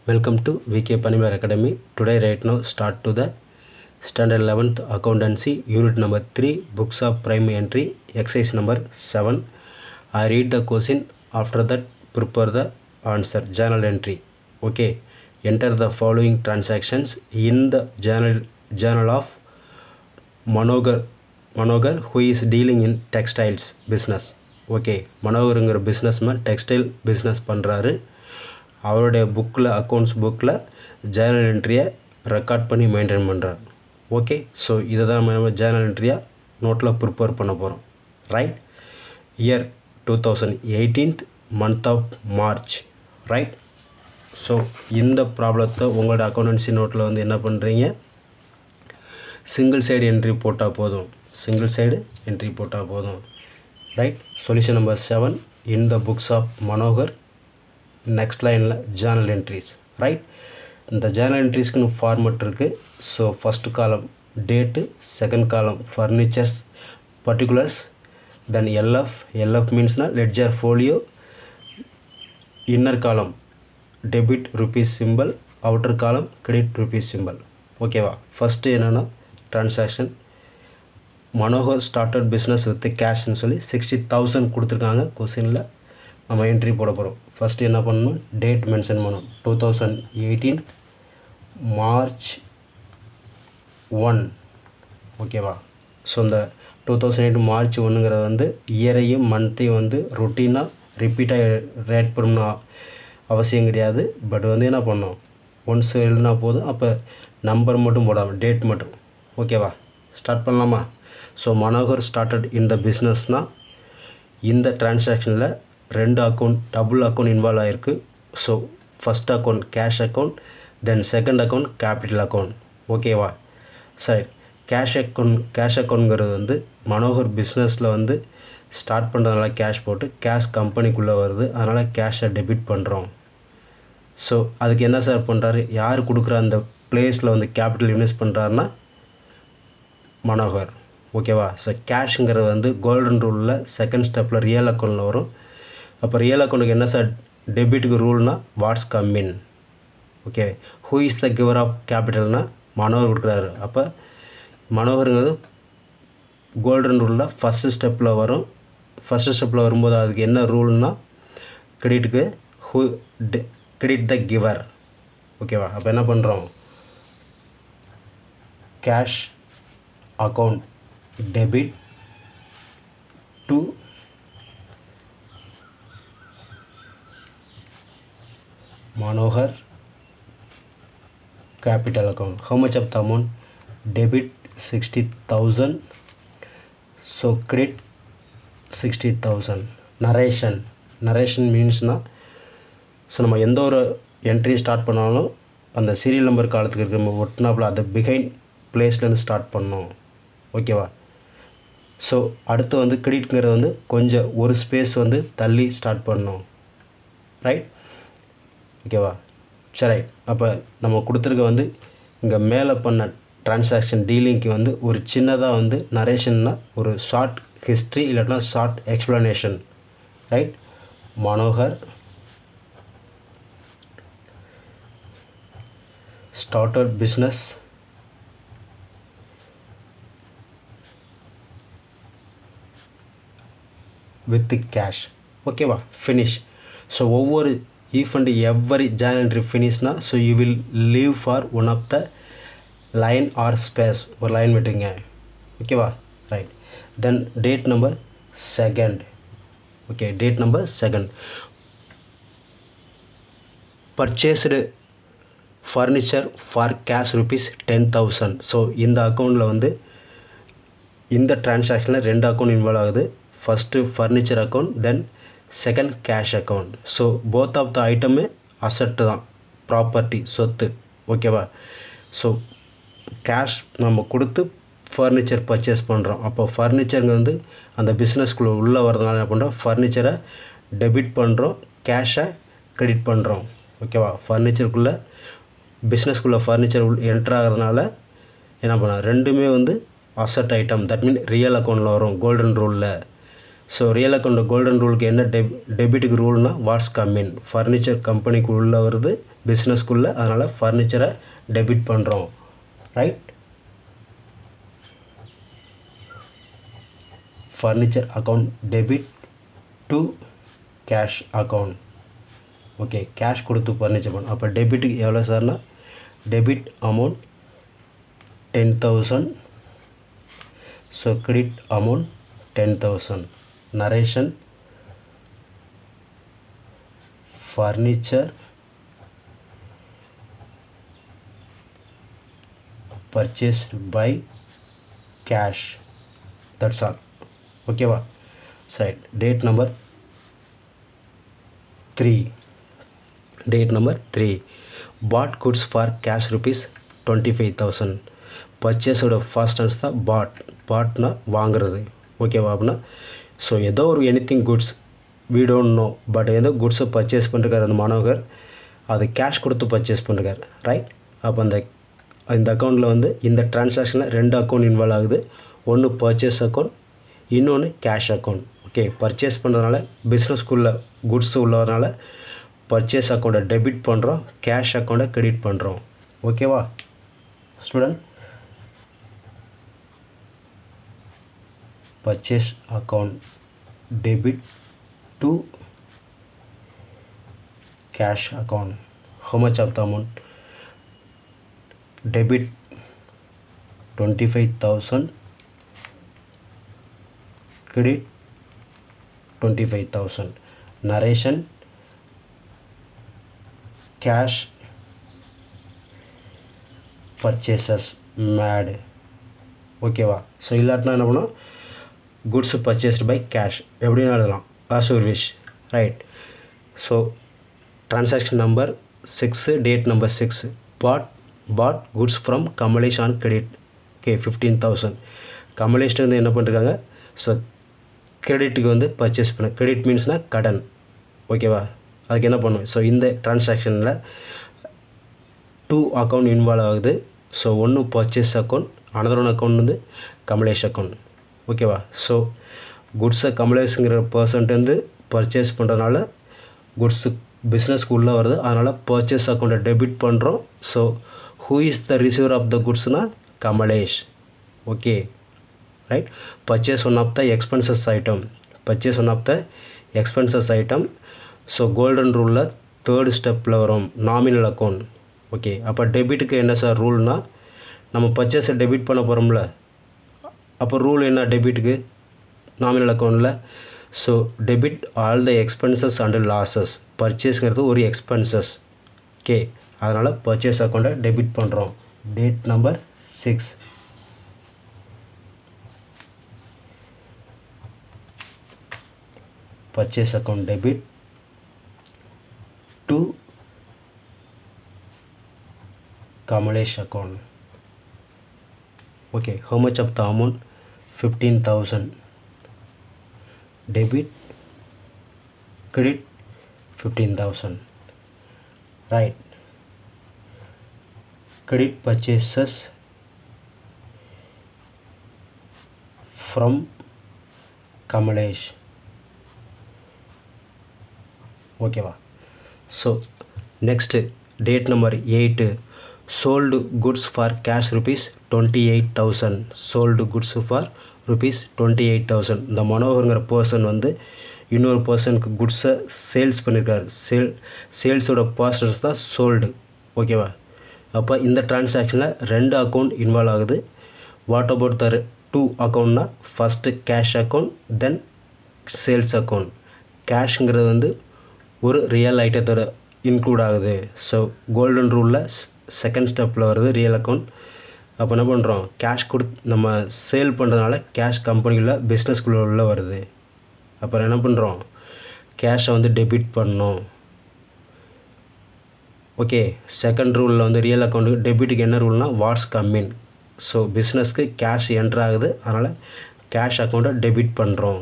Welcome to VK Panimer Academy. Today right now start to the standard 11th accountancy unit number 3 books of prime entry exercise number 7. I read the question, after that prepare the answer. Journal entry. Okay, enter the following transactions in the journal of Manogar who is dealing in textiles business. Okay, மனோகருங்கிற businessman textile business பண்ணுறாரு. அவருடைய புக்கில் accounts புக்கில் journal என்ட்ரியை record பண்ணி maintain பண்ணுறாரு. Okay, so இதை தான் நம்ம ஜேர்னல் என்ட்ரியாக நோட்டில் ப்ரிப்பேர் பண்ண போகிறோம். Right, year 2018 month of March. Right, so இந்த ப்ராப்ளத்தை உங்களோட அக்கௌண்டன்சி நோட்டில் வந்து என்ன பண்ணுறீங்க, சிங்கிள் சைடு என்ட்ரி போட்டால் போதும். Right, solution number 7 in the books of Manohar. Next லைனில் ஜேர்னல் என்ட்ரிஸ். ரைட், இந்த ஜேர்னல் என்ட்ரிஸ்க்குன்னு ஃபார்மெட் இருக்குது. So first column date, second column furniture particulars, then LF மீன்ஸ்னால் ledger folio, inner column debit rupees symbol, outer column credit rupees symbol. ஓகேவா, ஃபஸ்ட்டு என்னென்னா transaction Manohar started business with கேஷ்ன்னு சொல்லி 60,000 கொடுத்துருக்காங்க. கொஸ்டினில் நம்ம என்ட்ரி போட போகிறோம். ஃபஸ்ட்டு என்ன பண்ணணும், டேட் மென்ஷன் பண்ணணும். 2018 மார்ச் 1. ஓகேவா, ஸோ இந்த 2008 மார்ச் 1ங்கிறத வந்து இயரையும் மந்த்தையும் வந்து ரொட்டீனாக ரிப்பீட்டாக ரேட் பண்ணணும் அவசியம் கிடையாது. பட் வந்து என்ன பண்ணணும், ஒன்ஸ் எழுதினா போதும். அப்போ நம்பர் மட்டும் போடாமல் டேட் மட்டும். ஓகேவா, ஸ்டார்ட் பண்ணலாமா? ஸோ மனோகர் ஸ்டார்டட் இந்த பிஸ்னஸ்னால் இந்த டிரான்சாக்ஷனில் 2 அக்கௌண்ட் டபுள் அக்கௌண்ட் இன்வால்வ் ஆகிருக்கு. So first account cash account, then second account capital account. ஓகேவா, சரி. கேஷ் அக்கௌண்ட்ங்கிறது வந்து மனோகர் பிஸ்னஸில் வந்து ஸ்டார்ட் பண்ணுறதுனால கேஷ் போட்டு கேஷ் கம்பெனிக்குள்ளே வருது, அதனால் கேஷை டெபிட் பண்ணுறோம். ஸோ அதுக்கு என்ன சார் பண்ணுறாரு, யார் கொடுக்குற அந்த பிளேஸில் வந்து கேபிட்டல் இன்வெஸ்ட் பண்ணுறாருன்னா மனோகர். ஓகேவா, ஸோ கேஷுங்கிறது வந்து கோல்டன் ரூலில் செகண்ட் ஸ்டெப்பில் ரியல் அக்கௌண்ட்டில் வரும். அப்போ ரியல் அக்கௌண்ட்டுக்கு என்ன சார் டெபிட்டுக்கு ரூல்னால் what's coming. Okay, who is the giver of கேபிட்டல்னால் மனோகர் கொடுக்குறாரு. அப்போ மனோகருங்கிறது கோல்டன் ரூலில் ஃபஸ்ட்டு ஸ்டெப்பில் வரும். ஃபஸ்ட்டு ஸ்டெப்பில் வரும்போது அதுக்கு என்ன ரூல்னால் கிரெடிட்டுக்கு கிரெடிட் த கிவர். ஓகேவா, அப்போ என்ன பண்ணுறோம், cash account debit to Manohar capital account. How much of the amount? Debit 60,000. So credit 60,000. Narration means so நம்ம எந்த ஒரு என்ட்ரி ஸ்டார்ட் பண்ணாலும் அந்த சீரியல் நம்பர் காலத்துக்கு இருக்கிற நம்ம ஒட்டினாப்பில் அதை பிஹைண்ட் பிளேஸ்லேருந்து ஸ்டார்ட் பண்ணோம். ஓகேவா, ஸோ அடுத்து வந்து கிரெடிட்ங்கிறது வந்து கொஞ்சம் ஒரு ஸ்பேஸ் வந்து தள்ளி ஸ்டார்ட் பண்ணோம். ரைட், ஓகேவா, சரி. அப்போ நம்ம கொடுத்துருக்க வந்து இங்கே மேலே பண்ண ட்ரான்சாக்ஷன் டீலிங்க்கு வந்து ஒரு சின்னதாக வந்து நரேஷன்னா ஒரு ஷார்ட் ஹிஸ்ட்ரி இல்லாட்டினா short explanation. Right, Manohar started business with cash. ஓகேவா, ஃபினிஷ். ஸோ ஒவ்வொரு if and every journal entry finishனா so you will leave for one of the line or space, ஒரு லைன் விட்டுங்க. ஓகேவா, right. Then date number 2. Okay, date number 2 purchased furniture for cash rupees 10,000. So இந்த அக்கௌண்ட்டில் வந்து இந்த டிரான்சாக்ஷனில் 2 account involve ஆகுது. First furniture account, then second cash account. So both of the ஐட்டமே அசட்டு தான், ப்ராப்பர்ட்டி, சொத்து. ஓகேவா, ஸோ கேஷ் நம்ம கொடுத்து ஃபர்னிச்சர் பர்ச்சேஸ் பண்ணுறோம். அப்போ ஃபர்னிச்சருங்க வந்து அந்த பிஸ்னஸ்குள்ளே உள்ளே வரதுனால என்ன பண்ணுறோம், ஃபர்னிச்சரை டெபிட் பண்ணுறோம், கேஷை கிரெடிட் பண்ணுறோம். ஓகேவா, ஃபர்னிச்சருக்குள்ளே பிஸ்னஸ்குள்ளே ஃபர்னிச்சர் என்ட்ரு ஆகிறதுனால என்ன பண்ணோம், ரெண்டுமே வந்து asset item. That mean real அக்கௌண்ட்டில் வரும் கோல்டன் ரூலில். ஸோ ரியல் அக்கௌண்ட் கோல்டன் ரூலுக்கு என்ன டெபிட்டுக்கு ரூல்னால் வாட்ஸ் கம்மின். ஃபர்னிச்சர் கம்பெனிக்கு உள்ளே வருது, பிஸ்னஸ்க்குள்ளே, அதனால் ஃபர்னிச்சரை டெபிட் பண்ணுறோம். Right, furniture account debit to cash account. Okay, cash கொடுத்து ஃபர்னிச்சர் பண்ணோம். அப்போ டெபிட்டுக்கு எவ்வளோ சார்னா, debit amount 10,000. So credit amount 10,000. Narration furniture purchased by cash. That's all. Okay va. Side date number 3. Date number 3. Bought goods for cash rupees 25,000. Purchase ஓட first tense தான் பாட்னா வாங்குறது. ஓகேவா? அப்படின்னா ஸோ ஏதோ ஒரு anything goods we don't know, but ஏதோ குட்ஸை purchase பண்ணிருக்கார் அந்த மனோகர், அது கேஷ் கொடுத்து பர்ச்சேஸ் பண்ணிருக்கார். ரைட், அப்போ இந்த அக்கௌண்ட்டில் வந்து இந்த ட்ரான்சாக்ஷனில் 2 அக்கௌண்ட் இன்வால்வ் ஆகுது. ஒன்று பர்ச்சேஸ் அக்கௌண்ட், இன்னொன்று கேஷ் அக்கௌண்ட். ஓகே, பர்ச்சேஸ் பண்ணுறதுனால பிஸ்னஸ்க்குள்ளே குட்ஸ் உள்ளதுனால பர்ச்சேஸ் அக்கௌண்ட்டை டெபிட் பண்ணுறோம், கேஷ் அக்கௌண்ட்டை கிரெடிட் பண்ணுறோம். ஓகேவா student? purchase account debit to cash account. How much of the amount? Debit 25,000, credit 25,000. Narration cash purchases mad. ஓகேவா? ஸோ இல்லாட்டினா என்ன பண்ணோம், goods purchased by cash எப்படின்னு எழுதலாம், as your wish. Right, so transaction number 6, date number 6. bought goods from Kamlesh on credit. Okay, 15,000. கமலேஷ்ட்டு வந்து என்ன பண்ணிருக்காங்க, ஸோ கிரெடிட்டுக்கு வந்து பர்ச்சேஸ் பண்ண, கிரெடிட் மீன்ஸ்னால் கடன். ஓகேவா? அதுக்கு என்ன பண்ணும், ஸோ இந்த டிரான்சாக்ஷனில் 2 அக்கௌண்ட் இன்வால்வ் ஆகுது. ஸோ ஒன்று purchase account, another one account வந்து கமலேஷ் அக்கௌண்ட். ஓகேவா? ஸோ குட்ஸை கமலேஷுங்கிற பர்சன்ட்டு பர்ச்சேஸ் பண்ணுறதுனால குட்ஸு பிஸ்னஸ்க்கு உள்ளே வருது, அதனால் பர்ச்சேஸ் அக்கௌண்ட்டை டெபிட் பண்ணுறோம். So who is the receiver of the குட்ஸ்னால் Kamlesh. Okay, right. Purchase one of the expenses item, purchase one of the expenses item. So golden ரூலில் 3rd ஸ்டெப்பில் வரும் நாமினல் அக்கௌண்ட். ஓகே, அப்போ டெபிட்டுக்கு என்ன சார் ரூல்னால், நம்ம பர்ச்சேஸை டெபிட் பண்ண போகிறோம்ல, அப்போ ரூல் என்ன டெபிட்டுக்கு நாமினல் அக்கௌண்ட்டில்? So debit all the expenses and losses. பர்ச்சேஸ்ங்கிறது ஒரு எக்ஸ்பென்சஸ். ஓகே, அதனால் பர்ச்சேஸ் அக்கௌண்ட்டை டெபிட் பண்ணுறோம். Date number 6. purchase account debit to Kamalesh account. Okay, how much of the amount? 15,000. Debit, credit 15,000. Right. Credit purchases from Kamalesh. Okay va. So next, date number 8. Sold goods for cash rupees 28,000. Sold goods for rupees 28,000. இந்த மனோகருங்கிற person வந்து இன்னொரு பர்சனுக்கு குட்ஸை sales பண்ணியிருக்காரு. சேல்ஸோட persons தான் sold. ஓகேவா? அப்போ இந்த டிரான்சாக்ஷனில் 2 அக்கௌண்ட் இன்வால்வ் ஆகுது. வாட் அபவுட் த 2 அக்கௌண்ட்னா, first cash account, then sales account. கேஷ்ங்கிறது வந்து ஒரு ரியல் ஐட்டத்தோட இன்க்ளூட் ஆகுது. ஸோ கோல்டன் ரூலில் 2nd ஸ்டெப்பில் வருது ரியல் அக்கௌண்ட். அப்போ என்ன பண்ணுறோம், கேஷ் நம்ம சேல் பண்ணுறதுனால கேஷ் கம்பெனியில் பிஸ்னஸ்குள்ளே உள்ள வருது. அப்புறம் என்ன பண்ணுறோம், கேஷை வந்து டெபிட் பண்ணோம். ஓகே, 2nd ரூலில் வந்து ரியல் அக்கௌண்ட்டுக்கு டெபிட்டுக்கு என்ன ரூல்னால், வாட்ஸ் கம்மின். ஸோ பிஸ்னஸ்க்கு கேஷ் என்ட்ரு ஆகுது, அதனால் கேஷ் அக்கௌண்ட்டை டெபிட் பண்ணுறோம்.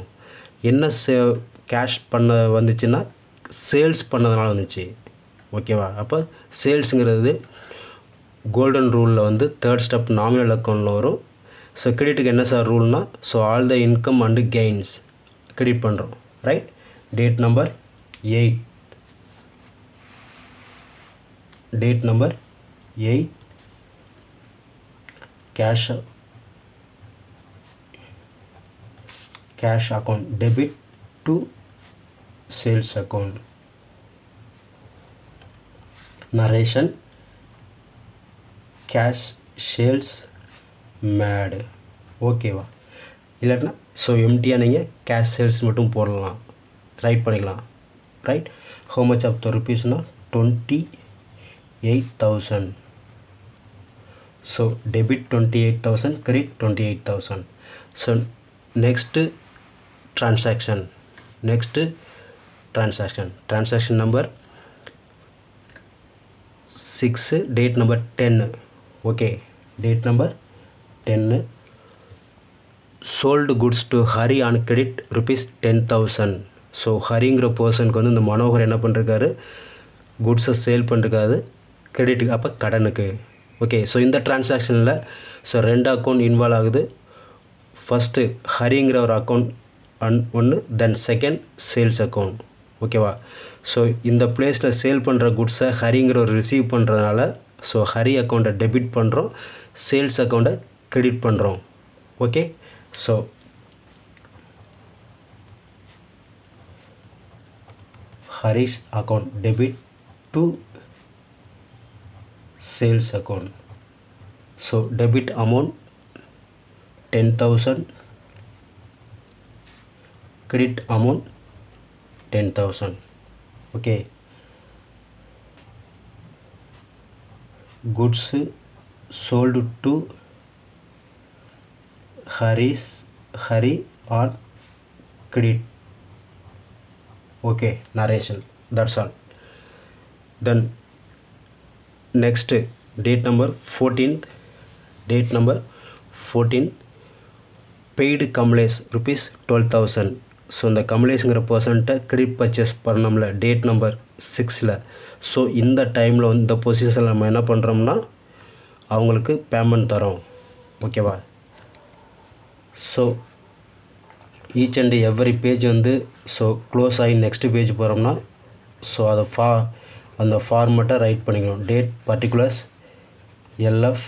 என்ன கேஷ் பண்ண வந்துச்சுன்னா, சேல்ஸ் பண்ணதுனால வந்துச்சு. ஓகேவா? அப்போ சேல்ஸுங்கிறது கோல்டன் ரூலில் வந்து 3rd ஸ்டெப் நாமினல் அக்கௌண்ட்டில் வரும். ஸோ கிரெடிட்டுக்கு என்ன சார் ரூல்னால், so all the income and gains credit பண்ணுறோம். Right. Date number 8. Date number 8 cash account debit to sales account. Narration cash sales mad. ஓகேவா? இல்லைன்னா ஸோ எம்டியாக நீங்கள் கேஷ் சேல்ஸ் மட்டும் போடலாம், ரைட் பண்ணிக்கலாம். Right. How much of the ருபீஸ்னால் 28,000. So debit 28,000, credit 28,000. So next transaction number 6, date number 10. okay, date number 10, sold goods to Hari on credit ₹10,000. So ஹரிங்கிற பர்சனுக்கு வந்து இந்த மனோகர் என்ன பண்ணுறாரு, குட்ஸை சேல் பண்ணுறாரு கிரெடிட்டுக்கு, அப்போ கடனுக்கு. ஓகே, ஸோ இந்த டிரான்சாக்ஷனில் ஸோ 2 அக்கௌண்ட் இன்வால்வ் ஆகுது. ஃபஸ்ட்டு ஹரிங்கிற ஒரு அக்கௌண்ட் ஒன்று, தென் செகண்ட் சேல்ஸ் அக்கௌண்ட். ஓகேவா? ஸோ இந்த பிளேஸில் சேல் பண்ணுற குட்ஸை ஹரிங்கிற ஒரு ரிசீவ் பண்ணுறதுனால ஸோ ஹரி அக்கௌண்ட்டை டெபிட் பண்ணுறோம், சேல்ஸ் அக்கௌண்ட்டை கிரெடிட் பண்ணுறோம். Okay, so Hari's account debit to sales account. So debit amount 10,000, credit amount 10,000. okay, goods sold to Hari on credit. okay, narration, that's all. Then next date number 14th, paid Kamlesh ₹12,000. So இந்த கமலேஷுங்கிற பர்சன்ட்டை credit purchase பண்ணோம்ல date number 6ல். So இந்த டைமில் வந்து இந்த பொசிஷனில் நம்ம என்ன பண்ணுறோம்னா அவங்களுக்கு பேமெண்ட் தரோம். ஓகேவா? So each and every page வந்து ஸோ க்ளோஸ் ஆகி நெக்ஸ்ட் பேஜ் போகிறோம்னா ஸோ அதை அந்த ஃபார்மெட்டை ரைட் பண்ணிக்கணும். Date particulars LF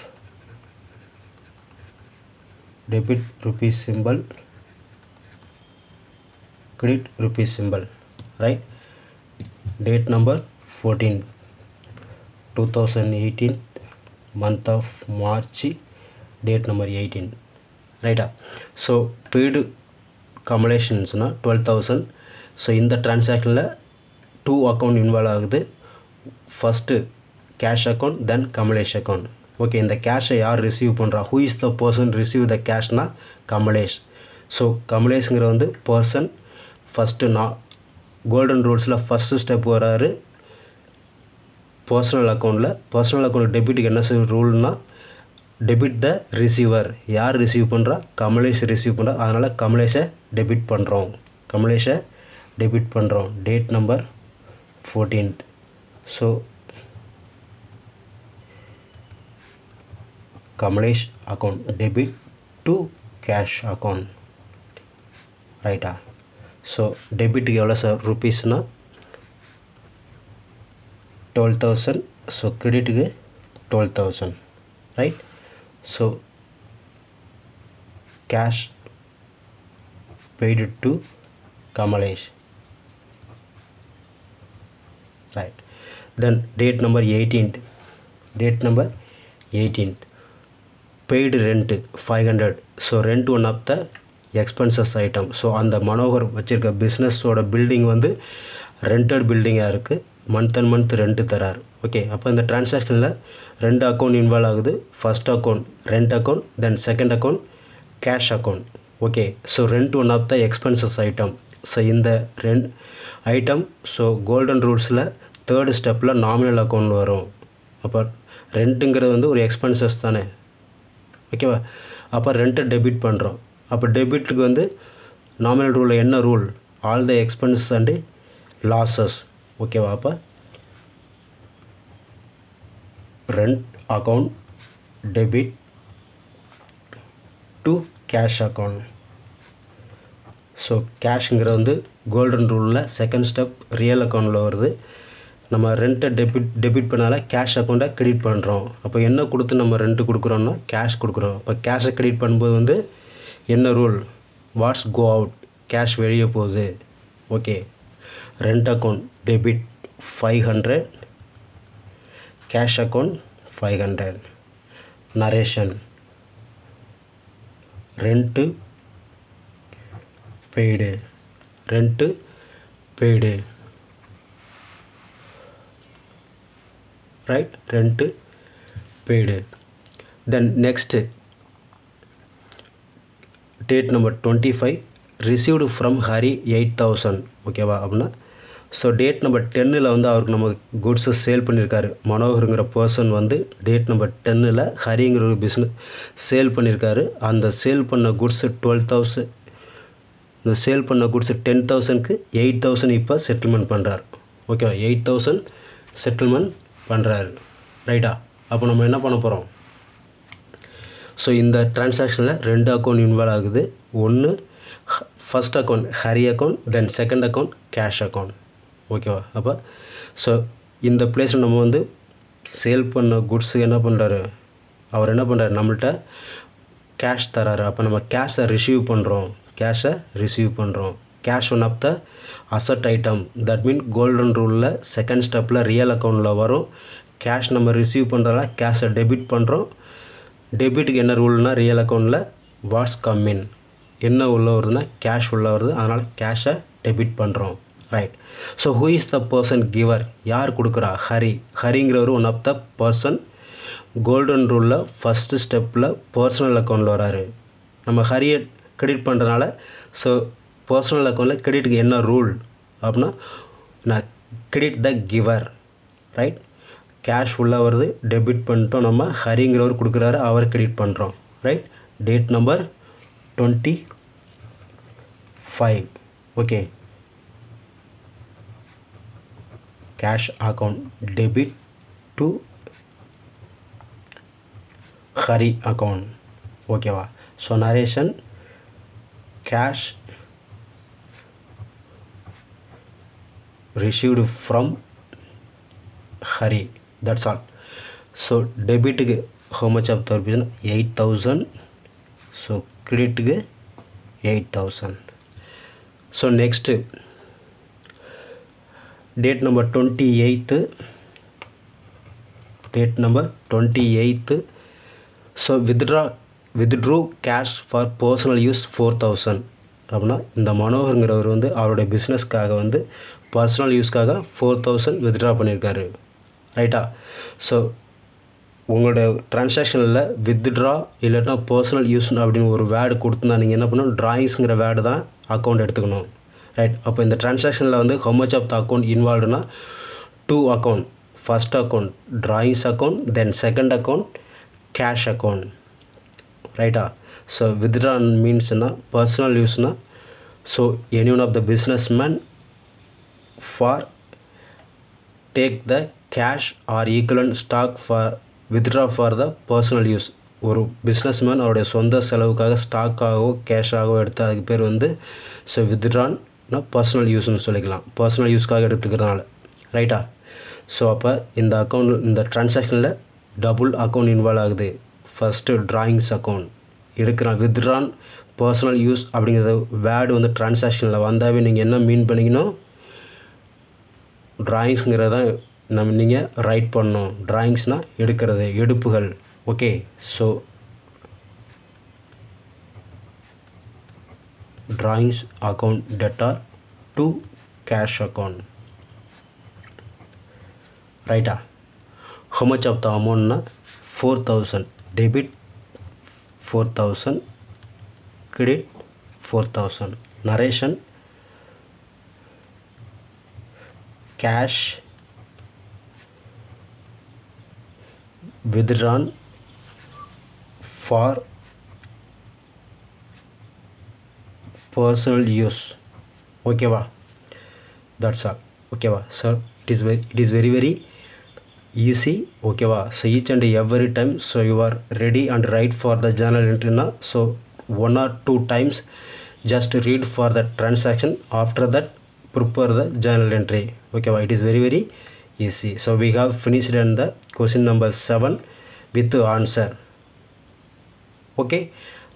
debit rupees symbol, credit rupees symbol, right? Date number 14 2018, month of March, date number 18, right? So paid accumulationsனா 12,000. So இந்த டிரான்சாக்ஷனில் 2 account involve ஆகுது. First cash account, then Kamlesh account. Okay, இந்த கேஷை யார் ரிசீவ் பண்ணுறா, who is the person receive the கேஷ்னா Kamlesh. So கமலேஷ்ங்கிற வந்து பர்சன். ஃபஸ்ட்டு கோல்டன் ரூல்ஸில் ஃபஸ்ட்டு ஸ்டெப் வராரு பர்சனல் அக்கௌண்ட் டெபிட்டுக்கு என்ன ரூல்னா டெபிட் த ரிசீவர். யார் ரிசீவ் பண்ணுறா, கமலேஷ் ரிசீவ் பண்ணுறா. அதனால் கமலேஷை டெபிட் பண்ணுறோம். Date number 14th. So Kamlesh account debit to cash account, ரைட்டா? ஸோ டெபிட்டுக்கு எவ்வளோ சார் ருபீஸ்னால் 12,000. ஸோ கிரெடிட்டுக்கு 12,000, right? So cash paid to Kamlesh, right? Then date number 18th. Paid rent 500. So rent one of the expenses item. So அந்த மனோகர் வச்சுருக்க பிஸ்னஸோட building வந்து rented பில்டிங்காக இருக்குது. மந்த் அண்ட் மந்த் ரெண்ட்டு தரார். ஓகே, அப்போ இந்த டிரான்சாக்ஷனில் 2 அக்கௌண்ட் இன்வால்வ் ஆகுது. First account rent account, then second account cash account. Okay, so rent one of the expenses item. So இந்த ரெண்ட் ஐட்டம் ஸோ கோல்டன் ரூல்ஸில் 3rd ஸ்டெப்பில் நாமினல் அக்கௌண்ட் வரும். அப்போ ரெண்ட்டுங்கிறது வந்து ஒரு எக்ஸ்பென்சஸ் தானே. ஓகேவா? அப்போ ரெண்ட்டை டெபிட் பண்ணுறோம். அப்போ டெபிட்டுக்கு வந்து நாமினல் ரூலில் என்ன rule, all the expenses and losses. ஓகேவா? அப்போ rent account debit to cash account. So கேஷுங்கிறது வந்து கோல்டன் ரூலில் செகண்ட் ஸ்டெப் ரியல் அக்கௌண்ட்டில் வருது. நம்ம ரெண்ட்டை டெபிட் பண்ணால கேஷ் அக்கௌண்ட்டை கிரெடிட் பண்ணுறோம். அப்போ என்ன கொடுத்து நம்ம ரெண்ட்டு கொடுக்குறோம்னா கேஷ் கொடுக்குறோம். அப்போ கேஷை கிரெடிட் பண்ணும்போது வந்து என்ன rule? What's go out, cash வெளியே போகுது. Okay, rent account debit 500, cash account 500. Narration, rent paid, rent paid, right, rent paid. Then next date number 25 received from Hari 8000. ஓகேவா? அப்படின்னா ஸோ டேட் நம்பர் 10ல் வந்து அவருக்கு நம்ம குட்ஸை சேல் பண்ணியிருக்காரு. மனோகருங்கிற பர்சன் வந்து டேட் நம்பர் 10ல் ஹரிங்கிற ஒரு பிஸ்னஸ் சேல் பண்ணியிருக்காரு. அந்த சேல் பண்ண குட்ஸு 12,000, இந்த சேல் பண்ண குட்ஸு 10,000க்கு 8,000 இப்போ செட்டில்மெண்ட் பண்ணுறாரு. ஓகேவா? 8,000 செட்டில்மெண்ட் பண்ணுறாரு. ரைட்டா? அப்போ நம்ம என்ன பண்ண போகிறோம்? ஸோ இந்த டிரான்சாக்ஷனில் 2 அக்கௌண்ட் இன்வால்வ் ஆகுது. ஒன்று first account Hari account, then second account cash account. ஓகேவா? அப்போ ஸோ இந்த பிளேஸில் நம்ம வந்து சேல் பண்ண குட்ஸு என்ன பண்ணுறாரு? அவர் என்ன பண்ணுறாரு? நம்மள்கிட்ட கேஷ் தராரு. அப்போ நம்ம கேஷை ரிசீவ் பண்ணுறோம். Cash one of the asset item. That mean golden ரூலில் செகண்ட் ஸ்டெப்பில் ரியல் அக்கௌண்ட்டில் வரும். கேஷ் நம்ம ரிசீவ் பண்ணுறதால கேஷை டெபிட் பண்ணுறோம். டெபிட்டுக்கு என்ன ரூல்னால் ரியல் அக்கௌண்ட்டில் வாட்ஸ் கம்மின், என்ன உள்ள வருதுன்னா கேஷ் உள்ள வருது. அதனால் கேஷை டெபிட் பண்ணுறோம். Right. So who is the person giver? யார் கொடுக்குறா? ஹரிங்கிறவர் one of the person. Golden ரூலில் ஃபஸ்ட்டு ஸ்டெப்பில் பர்சனல் அக்கௌண்ட்டில் வராரு. நம்ம ஹரியை கிரெடிட் பண்ணுறதுனால ஸோ பர்சனல் அக்கௌண்ட்டில் கிரெடிட்டுக்கு என்ன ரூல் அப்படின்னா நான் credit the giver. Right. Cash உள்ளே வருது, டெபிட் பண்ணிட்டோம். நம்ம ஹரிங்கிறவர் கொடுக்குறாரு, அவர் கிரெடிட் பண்ணுறோம். Right. Date number 25. Okay, cash account debit to Hari account. ஓகேவா? So narration cash received from Hari. That's all. So debit க்கு how much of the rupees? 8,000. So credit க்கு 8,000. So next date number 28th. So withdrew cash for personal use 4,000. அப்படின்னா இந்த மனோகருங்கிறவர் வந்து அவருடைய பிஸ்னஸ்க்காக வந்து personal யூஸ்க்காக 4,000 withdraw பண்ணியிருக்காரு. ரைட்டா? ஸோ உங்களுடைய ட்ரான்சாக்ஷனில் வித்ட்ரா இல்லைன்னா பர்சனல் யூஸ் அப்படின்னு ஒரு வேர்டு கொடுத்துருந்தா நீங்கள் என்ன பண்ணணும்? ட்ராயிங்ஸுங்கிற வேர்டு தான் அக்கௌண்ட் எடுத்துக்கணும். ரைட். அப்போ இந்த ட்ரான்சாக்ஷனில் வந்து how much of the account involvedனா 2 account. First account drawings account, then second account cash account. ரைட்டா? ஸோ வித்ட்ரா மீன்ஸ்னா பர்சனல் யூஸ்னா so any one of the businessman for take the cash or equivalent stock for withdraw for the personal use. ஒரு businessman அவருடைய சொந்த செலவுக்காக ஸ்டாக்காகவோ கேஷாகவோ எடுத்து அதுக்கு பேர் வந்து ஸோ வித்ட்ரான்னா பர்சனல் யூஸ்னு சொல்லிக்கலாம். பர்சனல் யூஸ்க்காக எடுத்துக்கிறதுனால. ரைட்டா? ஸோ அப்போ இந்த அக்கௌண்ட் இந்த ட்ரான்சாக்ஷனில் டபுள் அக்கௌண்ட் இன்வால்வ் ஆகுது. ஃபஸ்ட்டு ட்ராயிங்ஸ் அக்கௌண்ட் எடுக்கிறான். வித்ட்ரான் பர்சனல் யூஸ் அப்படிங்கிறத வேர்டு வந்து ட்ரான்சாக்ஷனில் வந்தாவே நீங்கள் என்ன மீன் பண்ணிக்கணும்? ட்ராயிங்ஸுங்கிறத நீங்கள் ரைட் பண்ணணும். ட்ராயிங்ஸ்னால் எடுக்கிறது, எடுப்புகள். ஓகே. ஸோ ட்ராயிங்ஸ் அக்கௌண்ட் டெட்டார் டு கேஷ் அக்கௌண்ட். ரைட்டா? how much of the amountனா 4,000 debit 4,000 credit 4,000. Narration cash withdrawn for personal use. ஓகேவா? that's all. ஓகேவா? so it is very easy. ஓகேவா? so each and every time so you are ready and write for the journal entry na. so 1 or 2 times just read for the transaction, after that prepare the journal entry. ஓகேவா? it is very easy. So we have finished in the question number 7 with the answer. Okay,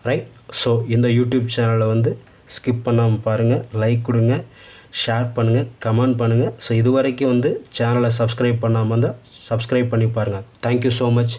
right? So இந்த YouTube சேனலை வந்து skip பண்ணாமல் பாருங்கள், like கொடுங்க, share பண்ணுங்கள், comment பண்ணுங்கள். So இது வரைக்கும் வந்து சேனலை சப்ஸ்கிரைப் பண்ணாமல் இருந்தால் சப்ஸ்கிரைப் பண்ணி பாருங்கள். Thank you so much.